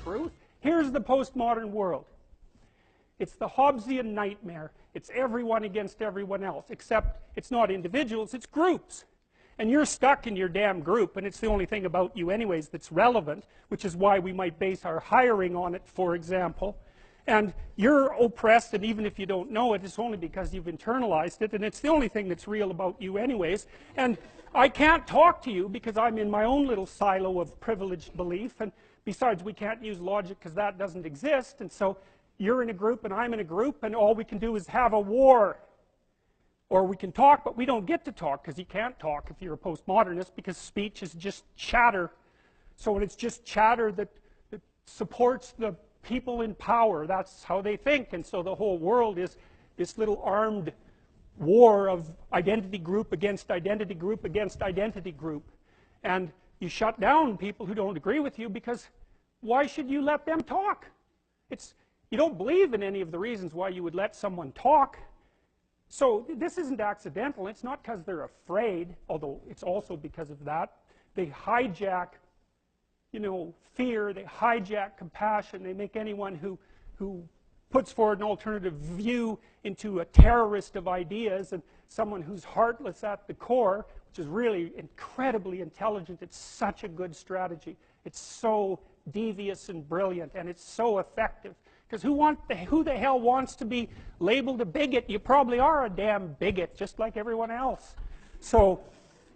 truth. Here's the postmodern world. It's the Hobbesian nightmare. It's everyone against everyone else, except it's not individuals, it's groups. And you're stuck in your damn group, and it's the only thing about you anyways that's relevant, which is why we might base our hiring on it, for example. And you're oppressed, and even if you don't know it, it's only because you've internalized it, and it's the only thing that's real about you anyways. And I can't talk to you because I'm in my own little silo of privileged belief, and besides, we can't use logic because that doesn't exist, and so you're in a group and I'm in a group, and all we can do is have a war. Or we can talk, but we don't get to talk because you can't talk if you're a postmodernist, because speech is just chatter. So when it's just chatter that supports the people in power, that's how they think. And so the whole world is this little armed war of identity group against identity group against identity group. And you shut down people who don't agree with you, because why should you let them talk? You don't believe in any of the reasons why you would let someone talk. So this isn't accidental. It's not because they're afraid, although it's also because of that. They hijack, fear. They hijack compassion. They make anyone who puts forward an alternative view into a terrorist of ideas, and someone who's heartless at the core, which is really incredibly intelligent. It's such a good strategy. It's so devious and brilliant, and it's so effective. Because who the hell wants to be labeled a bigot? You probably are a damn bigot, just like everyone else. So,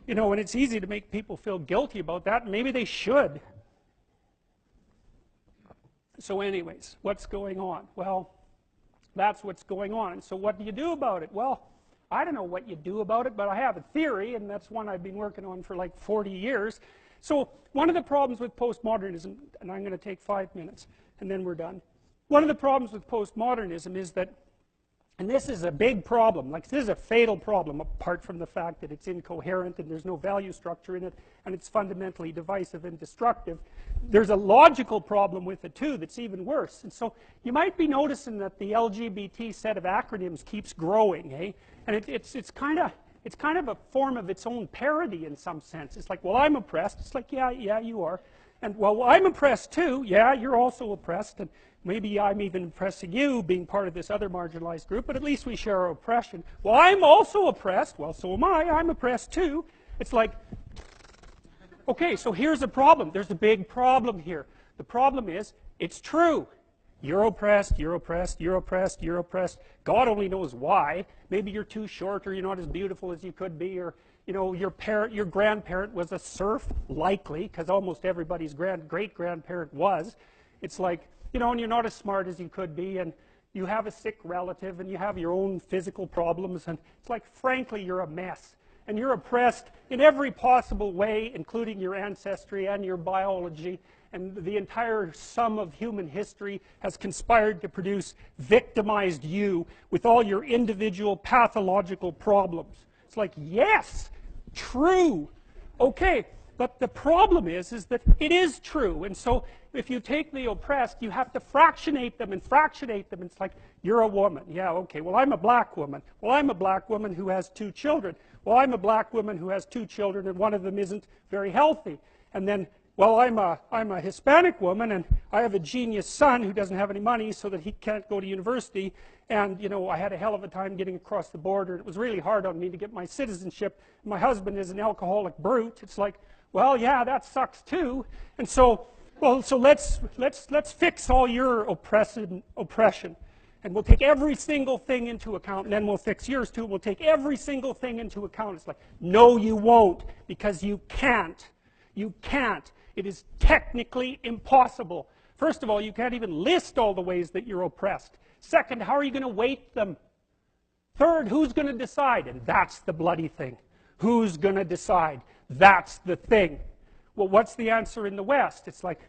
and it's easy to make people feel guilty about that, and maybe they should. So anyways, what's going on? Well, that's what's going on. And so what do you do about it? Well, I don't know what you do about it, but I have a theory, and that's one I've been working on for like 40 years. So one of the problems with postmodernism, and I'm going to take 5 minutes, and then we're done. One of the problems with postmodernism is that, and this is a big problem, like this is a fatal problem, apart from the fact that it's incoherent and there's no value structure in it, and it's fundamentally divisive and destructive. There's a logical problem with it too that's even worse. And so you might be noticing that the LGBT set of acronyms keeps growing, eh? And it's kind of a form of its own parody in some sense. It's like, well, I'm oppressed. It's like, yeah, you are. And, well, I'm oppressed too. Yeah, you're also oppressed. And maybe I'm even oppressing you, being part of this other marginalized group, but at least we share our oppression. Well, I'm also oppressed. Well, so am I. I'm oppressed too. It's like, okay, so here's a problem. There's a big problem here. The problem is, it's true. You're oppressed, you're oppressed, you're oppressed, you're oppressed. God only knows why. Maybe you're too short, or you're not as beautiful as you could be, or your grandparent was a serf, likely, because almost everybody's great-grandparent was. It's like, and you're not as smart as you could be, and you have a sick relative, and you have your own physical problems, and it's like, frankly, you're a mess. And you're oppressed in every possible way, including your ancestry and your biology, and the entire sum of human history has conspired to produce victimized you with all your individual pathological problems. It's like, yes, true. Okay, but the problem is that it is true. And so if you take the oppressed, you have to fractionate them and fractionate them. It's like, you're a woman. Yeah, okay, well, I'm a black woman. Well, I'm a black woman who has 2 children. Well, I'm a black woman who has 2 children, and one of them isn't very healthy. And then, well, I'm a Hispanic woman, and I have a genius son who doesn't have any money so that he can't go to university. And, I had a hell of a time getting across the border. It was really hard on me to get my citizenship. My husband is an alcoholic brute. It's like, well, yeah, that sucks too. And so, well, so let's fix all your oppression. And we'll take every single thing into account, and then we'll fix yours too. We'll take every single thing into account. It's like, no, you won't, because you can't. You can't. It is technically impossible. First of all, you can't even list all the ways that you're oppressed. Second, how are you going to weight them? Third, who's going to decide? And that's the bloody thing. Who's going to decide? That's the thing. Well, what's the answer in the West? It's like,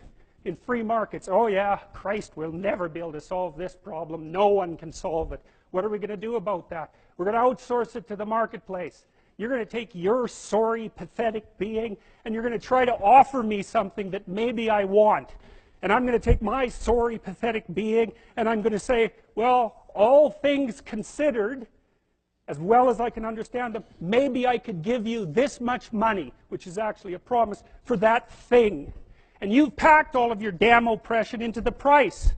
in free markets, oh yeah, Christ, we'll never be able to solve this problem. No one can solve it. What are we going to do about that? We're going to outsource it to the marketplace. You're going to take your sorry, pathetic being, and you're going to try to offer me something that maybe I want. And I'm going to take my sorry, pathetic being, and I'm going to say, well, all things considered, as well as I can understand them, maybe I could give you this much money, which is actually a promise, for that thing. And you've packed all of your damn oppression into the price.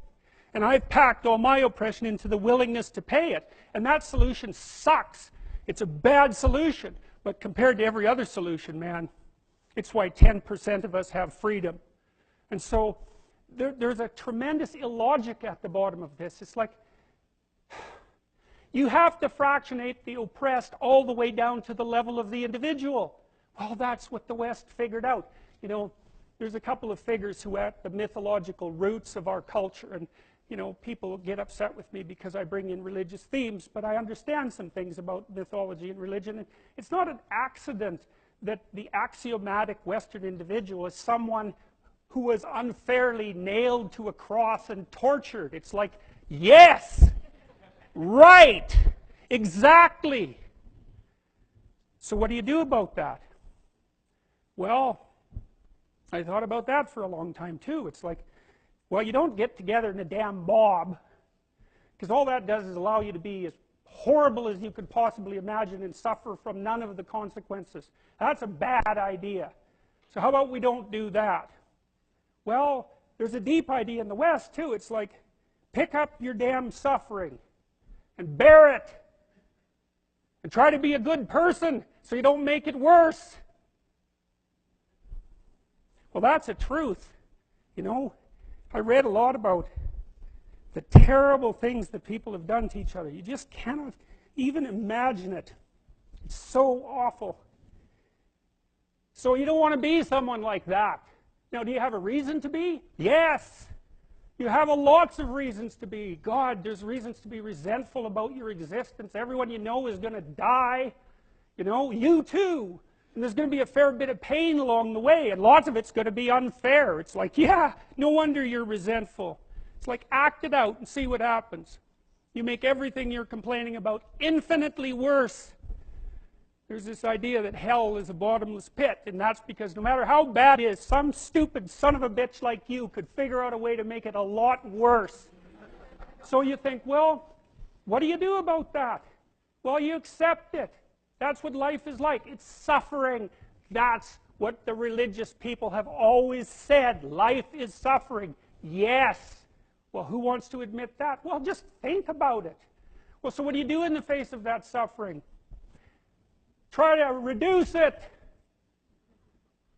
And I've packed all my oppression into the willingness to pay it. And that solution sucks. It's a bad solution. But compared to every other solution, man, it's why 10% of us have freedom. And so there's a tremendous illogic at the bottom of this. It's like, you have to fractionate the oppressed all the way down to the level of the individual. Well, that's what the West figured out. You know, there's a couple of figures who are at the mythological roots of our culture, and you know, people get upset with me because I bring in religious themes, but I understand some things about mythology and religion. And it's not an accident that the axiomatic Western individual is someone who was unfairly nailed to a cross and tortured. It's like, yes, right, exactly. So what do you do about that? Well, I thought about that for a long time too. It's like, well, you don't get together in a damn mob, because all that does is allow you to be as horrible as you could possibly imagine and suffer from none of the consequences. That's a bad idea. So how about we don't do that? Well, there's a deep idea in the West too. It's like, pick up your damn suffering and bear it and try to be a good person so you don't make it worse. Well, that's a truth, you know. I read a lot about the terrible things that people have done to each other. You just cannot even imagine it. It's so awful. So you don't want to be someone like that. Now, do you have a reason to be? Yes. You have lots of reasons to be. God, there's reasons to be resentful about your existence. Everyone you know is going to die. You know, you too. And there's going to be a fair bit of pain along the way, and lots of it's going to be unfair. It's like, yeah, no wonder you're resentful. It's like, act it out and see what happens. You make everything you're complaining about infinitely worse. There's this idea that hell is a bottomless pit, and that's because no matter how bad it is, some stupid son of a bitch like you could figure out a way to make it a lot worse. So you think, well, what do you do about that? Well, you accept it. That's what life is like. It's suffering. That's what the religious people have always said. Life is suffering. Yes. Well, who wants to admit that? Well, just think about it. Well, so what do you do in the face of that suffering? Try to reduce it.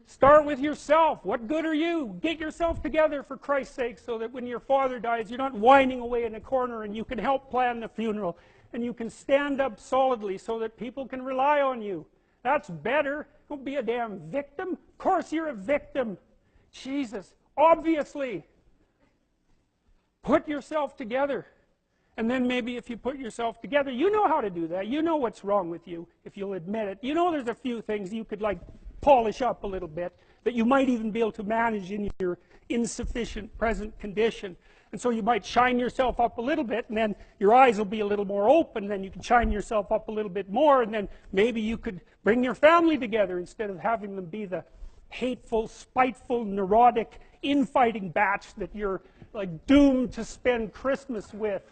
Start with yourself. What good are you? Get yourself together, for Christ's sake, so that when your father dies, you're not whining away in a corner and you can help plan the funeral. And you can stand up solidly so that people can rely on you. That's better. Don't be a damn victim. Of course you're a victim. Jesus, obviously. Put yourself together. And then maybe if you put yourself together, you know how to do that. You know what's wrong with you, if you'll admit it. You know there's a few things you could like polish up a little bit, that you might even be able to manage in your insufficient present condition. And so you might shine yourself up a little bit, and then your eyes will be a little more open, then you can shine yourself up a little bit more, and then maybe you could bring your family together instead of having them be the hateful, spiteful, neurotic, infighting batch that you're like doomed to spend Christmas with.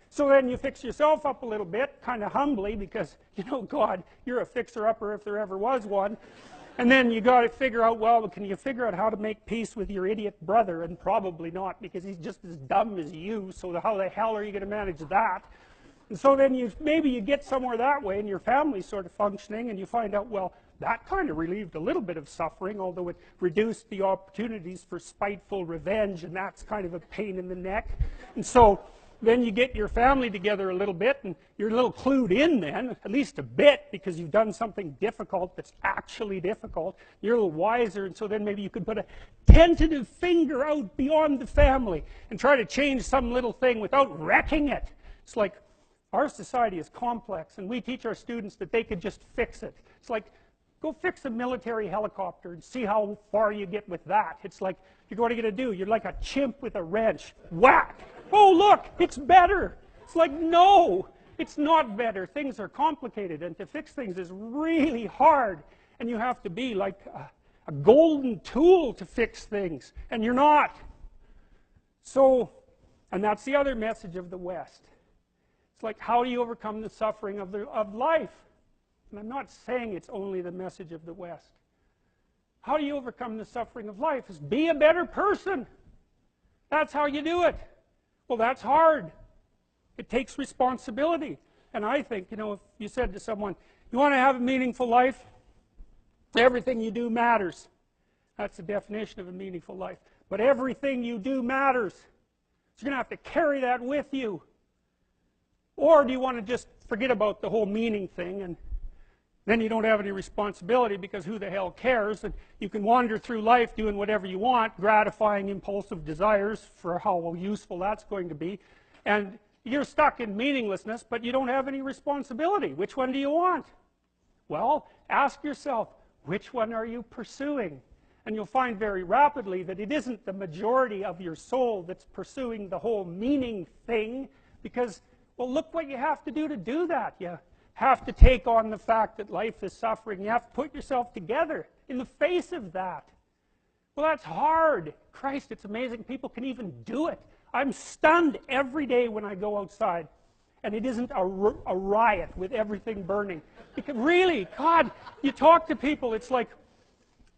So then you fix yourself up a little bit, kind of humbly, because, you know, God, you're a fixer-upper if there ever was one. And then you got to figure out, well, can you figure out how to make peace with your idiot brother? And probably not, because he's just as dumb as you, so how the hell are you going to manage that? And so then maybe you get somewhere that way, and your family's sort of functioning, and you find out, well, that kind of relieved a little bit of suffering, although it reduced the opportunities for spiteful revenge, and that's kind of a pain in the neck. And so then you get your family together a little bit, and you're a little clued in then, at least a bit, because you've done something difficult that's actually difficult. You're a little wiser, and so then maybe you could put a tentative finger out beyond the family and try to change some little thing without wrecking it. It's like, our society is complex, and we teach our students that they could just fix it. It's like, go fix a military helicopter and see how far you get with that. It's like, what are you going to do? You're like a chimp with a wrench. Whack! Oh, look, it's better. It's like, no, it's not better. Things are complicated, and to fix things is really hard. And you have to be like a golden tool to fix things, and you're not. So, and that's the other message of the West. It's like, how do you overcome the suffering of life? And I'm not saying it's only the message of the West. How do you overcome the suffering of life? Is be a better person. That's how you do it. Well, that's hard. It takes responsibility. And I think, you know, if you said to someone, you want to have a meaningful life? Everything you do matters. That's the definition of a meaningful life. But everything you do matters. So you're going to have to carry that with you. Or do you want to just forget about the whole meaning thing, and then you don't have any responsibility because who the hell cares, and you can wander through life doing whatever you want, gratifying impulsive desires for how useful that's going to be, and you're stuck in meaninglessness, but you don't have any responsibility. Which one do you want? Well, ask yourself, which one are you pursuing? And you'll find very rapidly that it isn't the majority of your soul that's pursuing the whole meaning thing, because, well, look what you have to do that. You have to take on the fact that life is suffering. You have to put yourself together in the face of that. Well, that's hard. Christ, it's amazing people can even do it. I'm stunned every day when I go outside, and it isn't a riot with everything burning. Because really, God, you talk to people, it's like,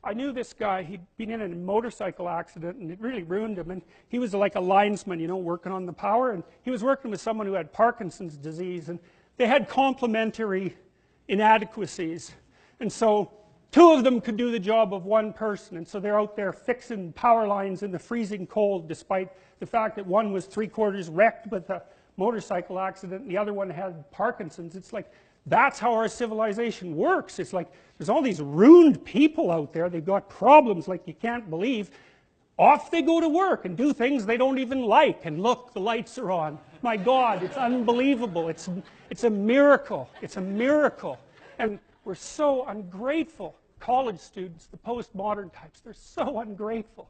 I knew this guy, he'd been in a motorcycle accident, and it really ruined him, and he was like a linesman, you know, working on the power, and he was working with someone who had Parkinson's disease, and they had complementary inadequacies, and so two of them could do the job of one person, and so they're out there fixing power lines in the freezing cold, despite the fact that one was 3/4 wrecked with a motorcycle accident, and the other one had Parkinson's. It's like, that's how our civilization works. It's like, there's all these ruined people out there, they've got problems like you can't believe. Off they go to work and do things they don't even like, and look, the lights are on. My God, it's unbelievable. It's a miracle. It's a miracle. And we're so ungrateful. College students, the postmodern types, they're so ungrateful.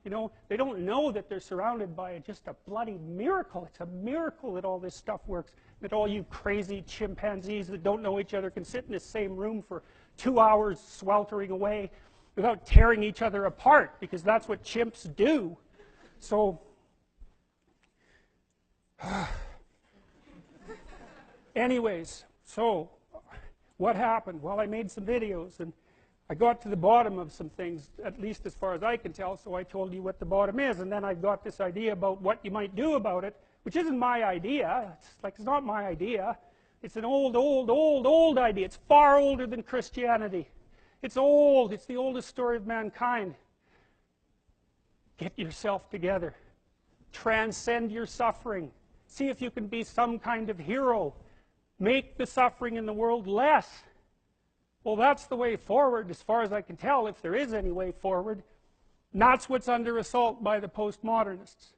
You know, they don't know that they're surrounded by just a bloody miracle. It's a miracle that all this stuff works, that all you crazy chimpanzees that don't know each other can sit in the same room for 2 hours sweltering away without tearing each other apart, because that's what chimps do. So, anyways, so what happened? Well, I made some videos, and I got to the bottom of some things, at least as far as I can tell, so I told you what the bottom is, and then I got this idea about what you might do about it, which isn't my idea. It's not my idea. It's an old idea. It's far older than Christianity. It's old. It's the oldest story of mankind. Get yourself together. Transcend your suffering. See if you can be some kind of hero. Make the suffering in the world less. Well, that's the way forward, as far as I can tell, if there is any way forward. And that's what's under assault by the postmodernists.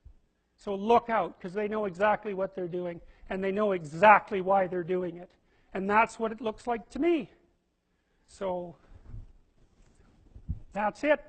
So look out, because they know exactly what they're doing, and they know exactly why they're doing it. And that's what it looks like to me. So, that's it.